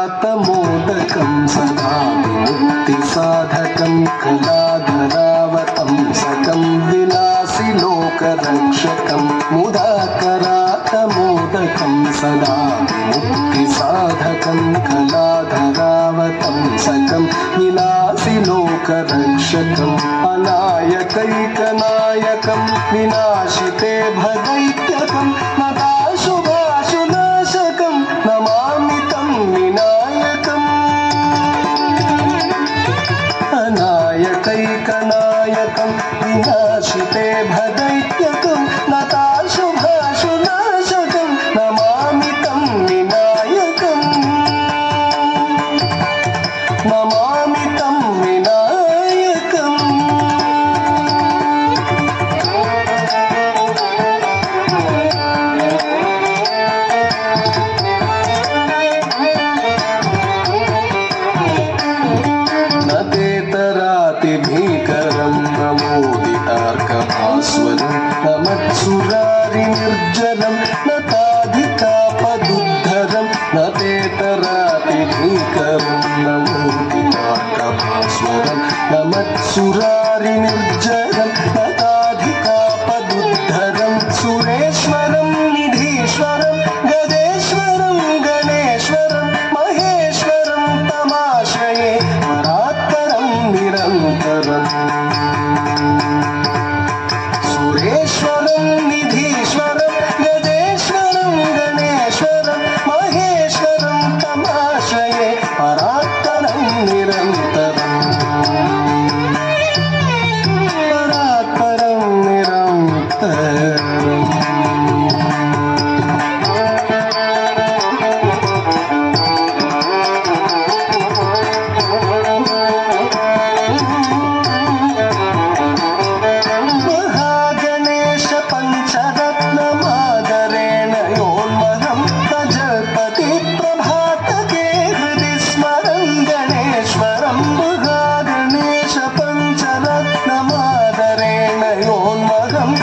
मुदाकरातमोदकं सदा विमुक्तिसाधकं कलाधरावतंसकं विलासिलोकरक्षकं मुदाकरातमोदकं सदा विमुक्तिसाधकं कलाधरावतंसकं विलासिलोकरक्षकम् अनायकैकनायकं विनाशिते भदैत्यकं नताशुभाशुनाशकं नमामि तं विनायकम् अनायकैकनायकं विनाशिते भदैत्यकं नताशुभाशुनाशकं नमामि तं विनायकम् नमामि तं विनायकम् भीकरं नमोदितार्कभास्वरं नमत्सुरारिनिर्जरं नताधिकापदुद्धरं नतेतरातिभीकरं नमोदितार्कभास्वरं नमत्सुरारिनिर्जरं नताधिकापदुद्धरं सुरेश्वरं निधीश्वरं गजेश्वरं गणेश्वरं महेश्वरं तमाश्रये निरन्तरम् सुरेश्वरं निधीश्वरं गजेश्वरं गणेश्वरं महेश्वरं तमाश्रये परात्परं निरन्तरम् परात्परं निरन्तरम्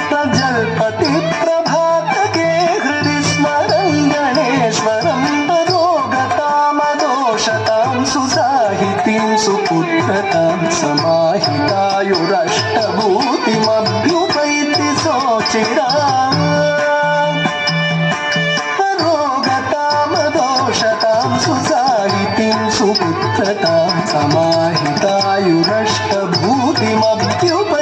प्रजल्पति प्रभातके हृदि स्मरं गणेश्वरं रोगतामदोषतां सुसाहितीं सुपुत्रतां समाहितायुरष्टभूतिमभ्युपैति सोचिराम् रोगतामदोषतां सुसाहितीं सुपुत्रतां समाहितायुरष्टभूतिमभ्युपैति